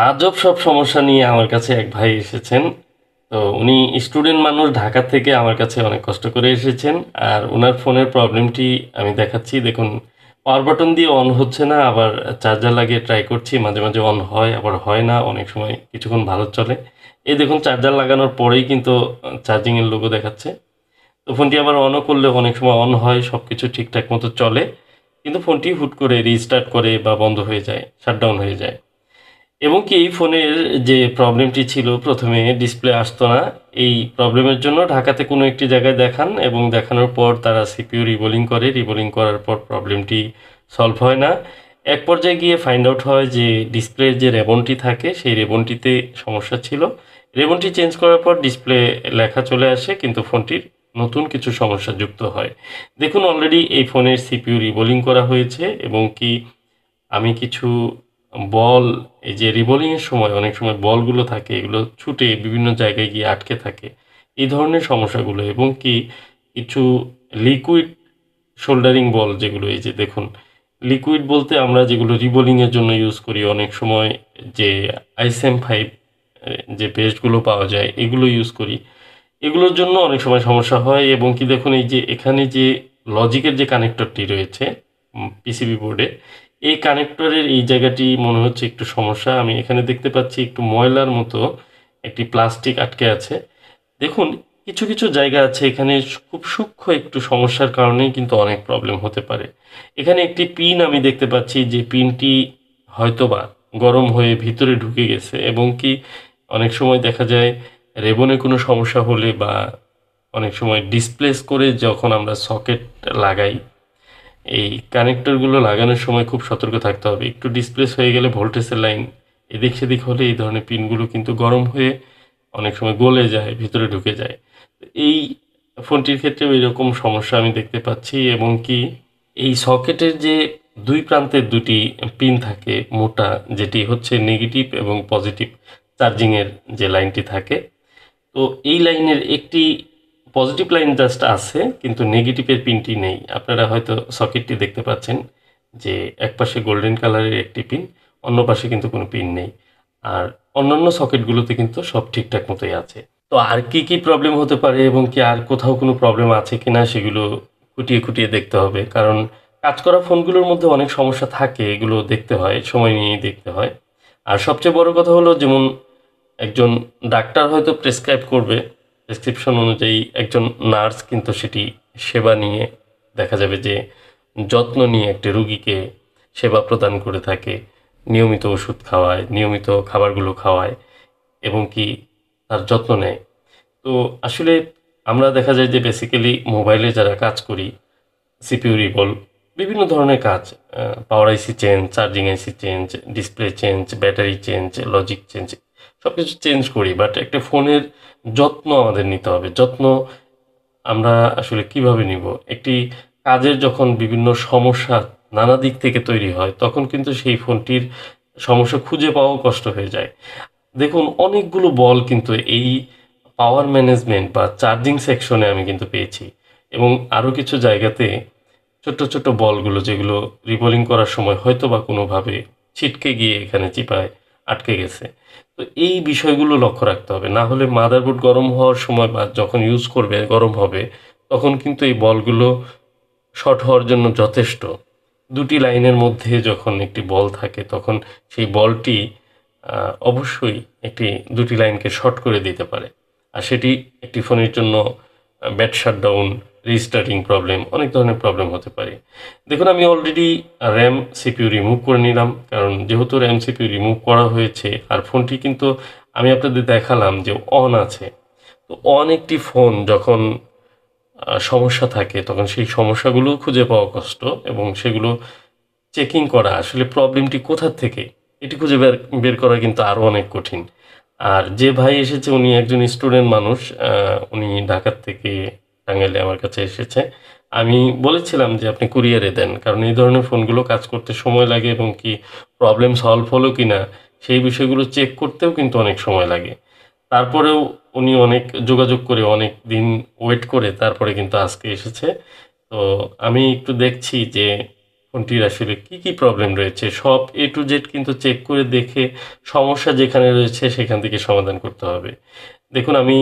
আজব সব সমস্যা নিয়ে আমার কাছে এক ভাই এসেছেন। তো উনি স্টুডেন্ট মানুষ, ঢাকা থেকে আমার কাছে অনেক কষ্ট করে এসেছেন। আর ওনার ফোনের প্রবলেমটি আমি দেখাচ্ছি, দেখুন। পাওয়ার বাটন দিয়ে অন হচ্ছে না, আবার চার্জার লাগিয়ে ট্রাই করছি, মাঝে মাঝে অন হয় আবার হয় না, অনেক সময় কিছুক্ষণ ভালো চলে। এই দেখুন, চার্জার লাগানোর পরেই কিন্তু চার্জিংয়ের লোগো দেখাচ্ছে। তো ফোনটি আবার অনও করলে অনেক সময় অন হয়, সব কিছু ঠিকঠাক মতো চলে, কিন্তু ফোনটি হুট করে রিস্টার্ট করে বা বন্ধ হয়ে যায়, শাটডাউন হয়ে যায়। এবং কি এই ফোনের যে প্রবলেমটি ছিল, প্রথমে ডিসপ্লে আসতো না। এই প্রবলেমের জন্য ঢাকাতে কোনো একটি জায়গায় দেখান, এবং দেখানোর পর তারা সিপিইউ রিবোলিং করে, রিবোলিং করার পর প্রবলেমটি সলভ হয় না। এক পর্যায়ে গিয়ে ফাইন্ড আউট হয় যে ডিসপ্লের যে রেবনটি থাকে সেই রেবনটিতে সমস্যা ছিল। রেবনটি চেঞ্জ করার পর ডিসপ্লে লেখা চলে আসে, কিন্তু ফোনটির নতুন কিছু সমস্যা যুক্ত হয়। দেখুন, অলরেডি এই ফোনের সিপিইউ রিবোলিং করা হয়েছে, এবং কি আমি কিছু বল, এই যে রিবোলিংয়ের সময় অনেক সময় বলগুলো থাকে, এগুলো ছুটে বিভিন্ন জায়গায় গিয়ে আটকে থাকে, এই ধরনের সমস্যাগুলো। এবং কি কিছু লিকুইড শোল্ডারিং বল, যেগুলো এই যে দেখুন, লিকুইড বলতে আমরা যেগুলো রিবোলিংয়ের জন্য ইউজ করি অনেক সময়, যে আইসএম 5 যে পেস্টগুলো পাওয়া যায় এগুলো ইউজ করি, এগুলোর জন্য অনেক সময় সমস্যা হয়। এবং কি দেখুন, এই যে এখানে যে লজিকের যে কানেক্টরটি রয়েছে পিসিবি বোর্ডে, এই কানেক্টরের এই জায়গাটি মনে হচ্ছে একটু সমস্যা। আমি এখানে দেখতে পাচ্ছি একটু ময়লার মতো একটি প্লাস্টিক আটকে আছে। দেখুন, কিছু কিছু জায়গা আছে এখানে খুব সূক্ষ্ম একটু সমস্যার কারণেই কিন্তু অনেক প্রবলেম হতে পারে। এখানে একটি পিন আমি দেখতে পাচ্ছি, যে পিনটি হয়তোবা গরম হয়ে ভিতরে ঢুকে গেছে। এবং কি অনেক সময় দেখা যায় রেবনে কোনো সমস্যা হলে, বা অনেক সময় ডিসপ্লেস করে যখন আমরা সকেট লাগাই, এই কানেক্টরগুলো লাগানোর সময় খুব সতর্ক থাকতে হবে। একটু ডিসপ্লেস হয়ে গেলে ভোল্টেজের লাইন এদিক সেদিক হলে এই ধরনের পিনগুলো কিন্তু গরম হয়ে অনেক সময় গলে যায়, ভিতরে ঢুকে যায়। এই ফোনটির ক্ষেত্রেও এরকম সমস্যা আমি দেখতে পাচ্ছি। এবং কি এই সকেটের যে দুই প্রান্তের দুটি পিন থাকে মোটা, যেটি হচ্ছে নেগেটিভ এবং পজিটিভ চার্জিংয়ের যে লাইনটি থাকে, তো এই লাইনের একটি পজিটিভ লাইন জাস্ট আছে, কিন্তু নেগেটিভের পিনটি নেই। আপনারা হয়তো সকেটটি দেখতে পাচ্ছেন, যে এক পাশে গোল্ডেন কালারের একটি পিন, অন্য পাশে কিন্তু কোনো পিন নেই। আর অন্যান্য সকেটগুলোতে কিন্তু সব ঠিকঠাক মতোই আছে। তো আর কি কি প্রবলেম হতে পারে, এবং কি আর কোথাও কোনো প্রবলেম আছে কিনা, সেগুলো খুঁটিয়ে খুঁটিয়ে দেখতে হবে। কারণ কাজ করা ফোনগুলোর মধ্যে অনেক সমস্যা থাকে, এগুলো দেখতে হয়, সময় নিয়েই দেখতে হয়। আর সবচেয়ে বড় কথা হলো, যেমন একজন ডাক্তার হয়তো প্রেসক্রাইব করবে, প্রেসক্রিপশন অনুযায়ী একজন নার্স কিন্তু সেটি সেবা নিয়ে, দেখা যাবে যে যত্ন নিয়ে একটি রুগীকে সেবা প্রদান করে থাকে, নিয়মিত ওষুধ খাওয়ায়, নিয়মিত খাবারগুলো খাওয়ায়, এবং কি তার যত্ন নেয়। তো আসলে আমরা দেখা যায় যে বেসিক্যালি মোবাইলে যারা কাজ করি, সিপিইউ রিবল, বিভিন্ন ধরনের কাজ, power IC change, charging IC change, display change, battery change, logic change, সব কিছু চেঞ্জ করি। বাট একটা ফোনের যত্ন আমাদের নিতে হবে। যত্ন আমরা আসলে কিভাবে নিব? একটি কাজের যখন বিভিন্ন সমস্যা নানা দিক থেকে তৈরি হয়, তখন কিন্তু সেই ফোনটির সমস্যা খুঁজে পাওয়াও কষ্ট হয়ে যায়। দেখুন, অনেকগুলো বল কিন্তু এই পাওয়ার ম্যানেজমেন্ট বা চার্জিং সেকশনে আমি কিন্তু পেয়েছি। এবং আরও কিছু জায়গাতে ছোট্ট ছোট্ট বলগুলো, যেগুলো রিবোলিং করার সময় হয়তো বা কোনোভাবে ছিটকে গিয়ে এখানে চিপায় আটকে গেছে। তো এই বিষয়গুলো লক্ষ্য রাখতে হবে, না হলে মাদারবোর্ড গরম হওয়ার সময় বা যখন ইউজ করবে গরম হবে, তখন কিন্তু এই বলগুলো শর্ট হওয়ার জন্য যথেষ্ট। দুটি লাইনের মধ্যে যখন একটি বল থাকে, তখন সেই বলটি অবশ্যই একটি দুটি লাইনকে শর্ট করে দিতে পারে। আর সেটি একটি ফোনের জন্য ব্যাট শাটডাউন, রিস্টার্টিং প্রবলেম, অনেক ধরনের প্রবলেম হতে পারে। দেখুন, আমি অলরেডি র্যাম সিপিইউ রিমুভ করে নিলাম, কারণ যেহেতু র্যাম সিপিইউ রিমুভ করা হয়েছে, আর ফোনটি কিন্তু আমি আপনাদের দেখালাম যে অন আছে। তো অন একটি ফোন যখন সমস্যা থাকে, তখন সেই সমস্যাগুলো খুঁজে পাওয়া কষ্ট, এবং সেগুলো চেকিং করা আসলে প্রবলেমটি কোথা থেকে, এটি খুঁজে বের বের করা কিন্তু আরও অনেক কঠিন। আর যে ভাই এসেছে উনি একজন স্টুডেন্ট মানুষ, উনি ঢাকার থেকে টাঙ্গাইলে আমার কাছে এসেছে। আমি বলেছিলাম যে আপনি কুরিয়ারে দেন, কারণ এই ধরনের ফোনগুলো কাজ করতে সময় লাগে, এবং কি প্রবলেম সলভ হলো কি না সেই বিষয়গুলো চেক করতেও কিন্তু অনেক সময় লাগে। তারপরেও উনি অনেক যোগাযোগ করে, অনেক দিন ওয়েট করে তারপরে কিন্তু আজকে এসেছে। তো আমি একটু দেখছি যে ফোনটির আসলে কি প্রবলেম রয়েছে সব A to Z কিন্তু চেক করে দেখে সমস্যা যেখানে রয়েছে সেখান থেকে সমাধান করতে হবে। দেখুন আমি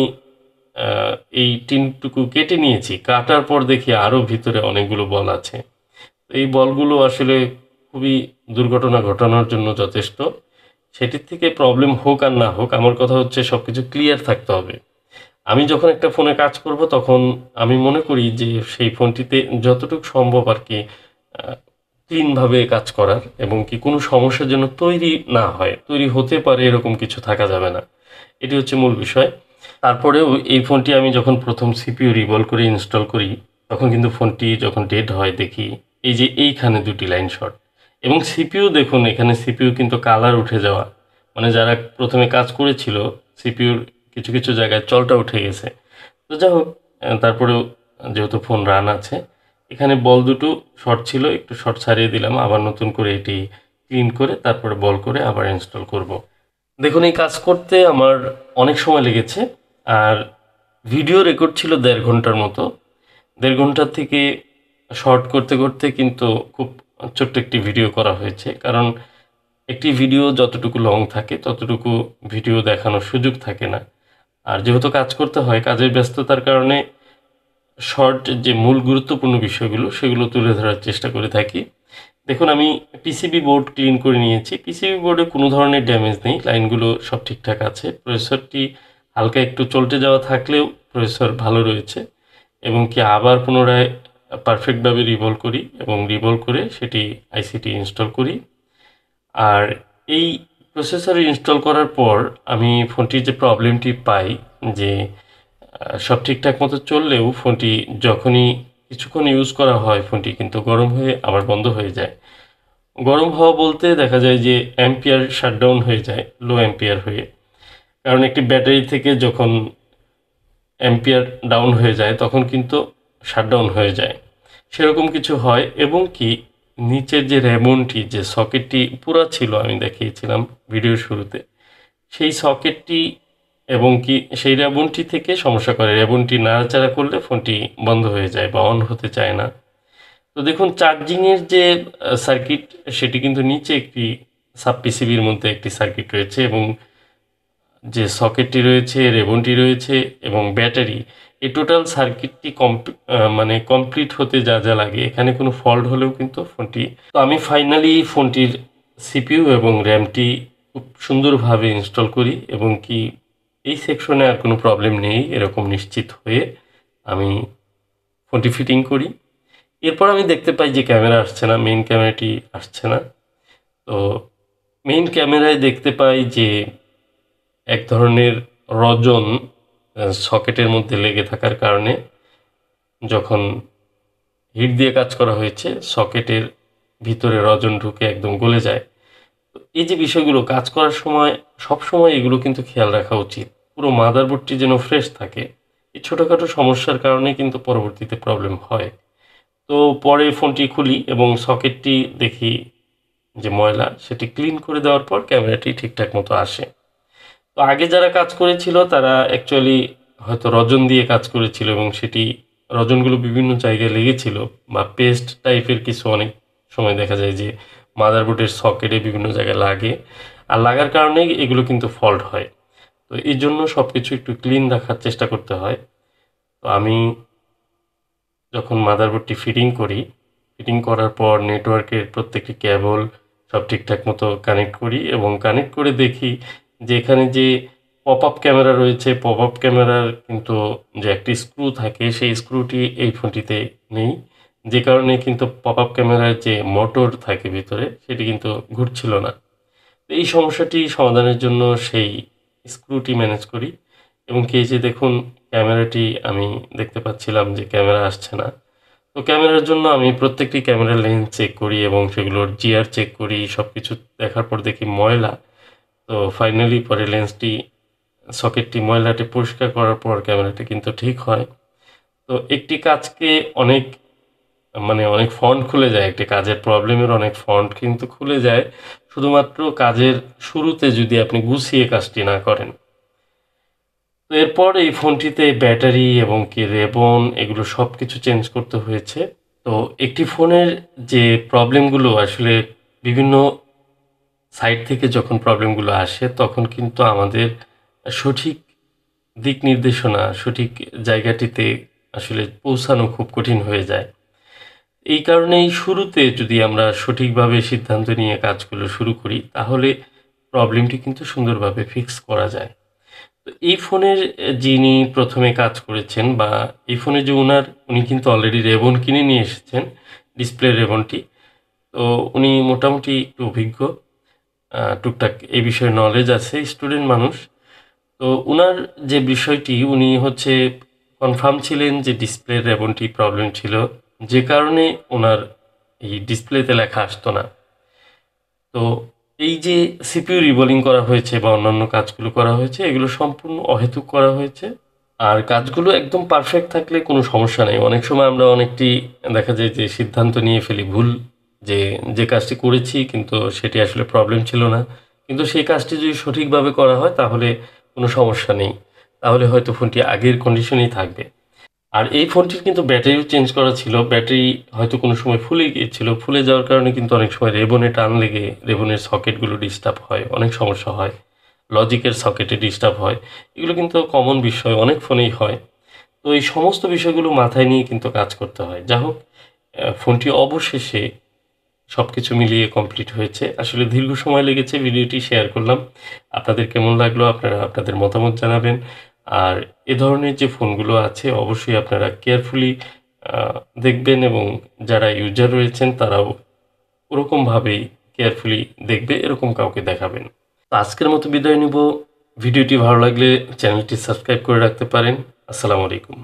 এই টিনটুকু কেটে নিয়েছি। কাটার পর দেখি আরও ভিতরে অনেকগুলো বল আছে। এই বলগুলো আসলে খুবই দুর্ঘটনা ঘটানোর জন্য যথেষ্ট। সেটির থেকে প্রবলেম হোক আর না হোক, আমার কথা হচ্ছে সবকিছু ক্লিয়ার থাকতে হবে। আমি যখন একটা ফোনে কাজ করব তখন আমি মনে করি যে সেই ফোনটিতে যতটুকু সম্ভব আর কি ক্লিনভাবে কাজ করার, এবং কি কোনো সমস্যা যেন তৈরি না হয়, তৈরি হতে পারে এরকম কিছু থাকা যাবে না। এটি হচ্ছে মূল বিষয়। তারপরেও এই ফোনটি আমি যখন প্রথম সিপিইউ রিভলভ করে ইনস্টল করি তখন কিন্তু ফোনটি যখন ডেড হয় দেখি এই যে এইখানে দুটি লাইন শর্ট, এবং সিপিইউ দেখুন এখানে সিপিইউ কিন্তু কালার উঠে যাওয়া, মানে যারা প্রথমে কাজ করেছিল সিপিইউর কিছু কিছু জায়গায় চলটা উঠে গেছে। তো যাই হোক, তারপরেও যেহেতু ফোন রান আছে, এখানে বল দুটো শর্ট ছিল, একটু শর্ট ছাড়িয়ে দিলাম, আবার নতুন করে এটি ক্লিন করে তারপরে বল করে আবার ইনস্টল করব। দেখুন এই কাজ করতে আমার অনেক সময় লেগেছে, আর ভিডিও রেকর্ড ছিল 1.5 ঘন্টার মতো। 1.5 ঘন্টার থেকে শর্ট করতে করতে কিন্তু খুব ছোট্ট একটি ভিডিও করা হয়েছে, কারণ একটি ভিডিও যতটুকু লং থাকে ততটুকু ভিডিও দেখানোর সুযোগ থাকে না। আর যেহেতু কাজ করতে হয়, কাজের ব্যস্ততার কারণে শর্ট যে মূল গুরুত্বপূর্ণ বিষয়গুলো সেগুলো তুলে ধরার চেষ্টা করে থাকি। দেখুন আমি পিসিবি বোর্ড ক্লিন করে নিয়েছি। পিসিবি বোর্ডে কোনো ধরনের ড্যামেজ নেই, লাইনগুলো সব ঠিকঠাক আছে। প্রসেসরটি হালকা একটু চলতে যাওয়া থাকলেও প্রসেসর ভালো রয়েছে, এবং কি আবার পুনরায় পারফেক্টভাবে রিভলভ করি এবং রিভলভ করে সেটি আইসিটি ইনস্টল করি। আর এই প্রসেসর ইনস্টল করার পর আমি ফোনটির যে প্রবলেমটি পাই যে সব ঠিকঠাক মতো চললেও ফোনটি যখনই কিছুক্ষণ ইউজ করা হয় ফোনটি কিন্তু গরম হয়ে আবার বন্ধ হয়ে যায়। গরম হওয়া বলতে দেখা যায় যে অ্যাম্পিয়ার শাটডাউন হয়ে যায়, লো অ্যাম্পিয়ার হয়ে। কারণ একটি ব্যাটারি থেকে যখন অ্যাম্পিয়ার ডাউন হয়ে যায় তখন কিন্তু শাটডাউন হয়ে যায়, সেরকম কিছু হয়। এবং কি নিচের যে র্যাবনটি, যে সকেটটি পুরা ছিল আমি দেখিয়েছিলাম ভিডিওর শুরুতে, সেই সকেটটি এবং কি সেই র্যাবনটি থেকে সমস্যা করে। র্যাবনটি নাড়াচাড়া করলে ফোনটি বন্ধ হয়ে যায় বা অন হতে চায় না। তো দেখুন চার্জিংয়ের যে সার্কিট, সেটি কিন্তু নিচে একটি সাব পিসিবির মধ্যে একটি সার্কিট রয়েছে, এবং যে সকেটটি রয়েছে, রেবনটি রয়েছে এবং ব্যাটারি, এই টোটাল সার্কিটটি মানে কমপ্লিট হতে যা যা লাগে, এখানে কোনো ফল্ট হলেও কিন্তু ফোনটি, তো আমি ফাইনালি ফোনটির সিপিইউ এবং র্যামটি খুব সুন্দরভাবে ইনস্টল করি, এবং কি এই সেকশনে আর কোনো প্রবলেম নেই এরকম নিশ্চিত হয়ে আমি ফোনটি ফিটিং করি। এরপর আমি দেখতে পাই যে ক্যামেরা আসছে না, মেইন ক্যামেরাটি আসছে না। তো মেইন ক্যামেরায় দেখতে পাই যে এক ধরনের রজন সকেটের মধ্যে লেগে থাকার কারণে যখন হিট দিয়ে কাজ করা হয়েছে সকেটের ভিতরে রজন ঢুকে একদম গলে যায়। তো এই যে বিষয়গুলো কাজ করার সময় সব সময় এগুলো কিন্তু খেয়াল রাখা উচিত, পুরো মাদারবোর্ডটি যেন ফ্রেশ থাকে। এই ছোটোখাটো সমস্যার কারণে কিন্তু পরবর্তীতে প্রবলেম হয়। তো পরে ফোনটি খুলি এবং সকেটটি দেখি যে ময়লা, সেটি ক্লিন করে দেওয়ার পর ক্যামেরাটি ঠিকঠাক মতো আসে। তো আগে যারা কাজ করেছিল তারা অ্যাকচুয়ালি হয়তো রজন দিয়ে কাজ করেছিল, এবং সেটি রজনগুলো বিভিন্ন জায়গায় লেগেছিল, বা পেস্ট টাইপের কিছু অনেক সময় দেখা যায় যে মাদারবোর্ডের সকেটে বিভিন্ন জায়গায় লাগে, আর লাগার কারণেই এগুলো কিন্তু ফল্ট হয়। তো এই জন্য সব কিছু একটু ক্লিন রাখার চেষ্টা করতে হয়। তো আমি যখন মাদারবোর্ডটি ফিটিং করার পর নেটওয়ার্কের প্রত্যেকটি কেবল সব ঠিকঠাক মতো কানেক্ট করি, এবং কানেক্ট করে দেখি যে এখানে যে পপ আপ ক্যামেরা রয়েছে, পপ আপ ক্যামেরার কিন্তু যে একটি স্ক্রু থাকে সেই স্ক্রুটি এই ফোনটিতে নেই, যে কারণে কিন্তু পপ আপ ক্যামেরার যে মোটর থাকে ভিতরে সেটি কিন্তু ঘুরছিল না। তো এই সমস্যাটি সমাধানের জন্য সেই স্ক্রুটি ম্যানেজ করি, এবং কি এই যে দেখুন ক্যামেরাটি আমি দেখতে পাচ্ছিলাম যে ক্যামেরা আসছে না। তো ক্যামেরার জন্য আমি প্রত্যেকটি ক্যামেরার লেন্স চেক করি এবং সেগুলোর জিআর চেক করি, সব কিছু দেখার পর দেখি ময়লা। তো ফাইনালি পরে লেন্সটি সকেটটি ময়লাটি পরিষ্কার করার পর ক্যামেরাটি কিন্তু ঠিক হয়। তো একটি কাজকে অনেক মানে অনেক ফন্ট খুলে যায়, একটি কাজের প্রবলেমের অনেক ফন্ট কিন্তু খুলে যায় শুধুমাত্র কাজের শুরুতে যদি আপনি গুছিয়ে কাজটি না করেন। তো এরপর এই ফোনটিতে ব্যাটারি এবং কি রেবন এগুলো সব কিছু চেঞ্জ করতে হয়েছে। তো তো একটি ফোনের যে প্রবলেমগুলো আসলে বিভিন্ন সাইট থেকে যখন প্রবলেমগুলো আসে তখন কিন্তু আমাদের সঠিক দিক নির্দেশনা সঠিক জায়গাটিতে আসলে পৌঁছানো খুব কঠিন হয়ে যায়। এই কারণেই শুরুতে যদি আমরা সঠিকভাবে সিদ্ধান্ত নিয়ে কাজগুলো শুরু করি তাহলে প্রবলেমটি কিন্তু সুন্দরভাবে ফিক্স করা যায়। তো এই ফোনের যিনি প্রথমে কাজ করেছেন বা এই ফোনের যে ওনার উনি কিন্তু অলরেডি রেবন কিনে নিয়ে এসেছেন, ডিসপ্লে রেবনটি। তো উনি মোটামুটি একটু অভিজ্ঞ, টুকটাক এই বিষয়ে নলেজ আছে, স্টুডেন্ট মানুষ। তো উনার যে বিষয়টি উনি হচ্ছে কনফার্ম ছিলেন যে ডিসপ্লের রেবনটি প্রবলেম ছিল, যে কারণে ওনার এই ডিসপ্লেতে লেখা আসতো না। তো এই যে সিপিইউ রিবোলিং করা হয়েছে বা অন্যান্য কাজগুলো করা হয়েছে এগুলো সম্পূর্ণ অহেতুক করা হয়েছে। আর কাজগুলো একদম পারফেক্ট থাকলে কোনো সমস্যা নেই। অনেক সময় আমরা অনেকটি দেখা যায় যে সিদ্ধান্ত নিয়ে ফেলি ভুল, যে যে কাজটি করেছি কিন্তু সেটি আসলে প্রবলেম ছিল না। কিন্তু সেই কাজটি যদি সঠিকভাবে করা হয় তাহলে কোনো সমস্যা নেই। তাহলে হয়তো ফোনটি আগের কন্ডিশনেই থাকবে। আর এই ফোনটির কিন্তু ব্যাটারিও চেঞ্জ করা ছিল। ব্যাটারি হয়তো কোনো সময় ফুলে গিয়েছিল। ফুলে যাওয়ার কারণে কিন্তু অনেক সময় রেবনে টান লেগে রেবনের সকেটগুলো ডিস্টার্ব হয়, অনেক সমস্যা হয়। লজিকের সকেটে ডিস্টার্ব হয়। এগুলো কিন্তু কমন বিষয়, অনেক ফোনেই হয়। তো এই সমস্ত বিষয়গুলো মাথায় নিয়ে কিন্তু কাজ করতে হয়। যা হোক, ফোনটি অবশেষে সবকিছু মিলিয়ে কমপ্লিট হয়েছে। আসলে দীর্ঘ সময় লেগেছে, ভিডিওটি শেয়ার করলাম। আপনাদের কেমন লাগলো আপনারা আপনাদের মতামত জানাবেন। আর এ ধরনের যে ফোনগুলো আছে অবশ্যই আপনারা কেয়ারফুলি আ দেখবেন এবং যারা ইউজার রয়েছেন তারাও ওরকমভাবেই কেয়ারফুলি দেখবে, এরকম কাউকে দেখাবেন। তো আজকের মতো বিদায় নিব। ভিডিওটি ভালো লাগলে চ্যানেলটি সাবস্ক্রাইব করে রাখতে পারেন। আসসালামু আলাইকুম।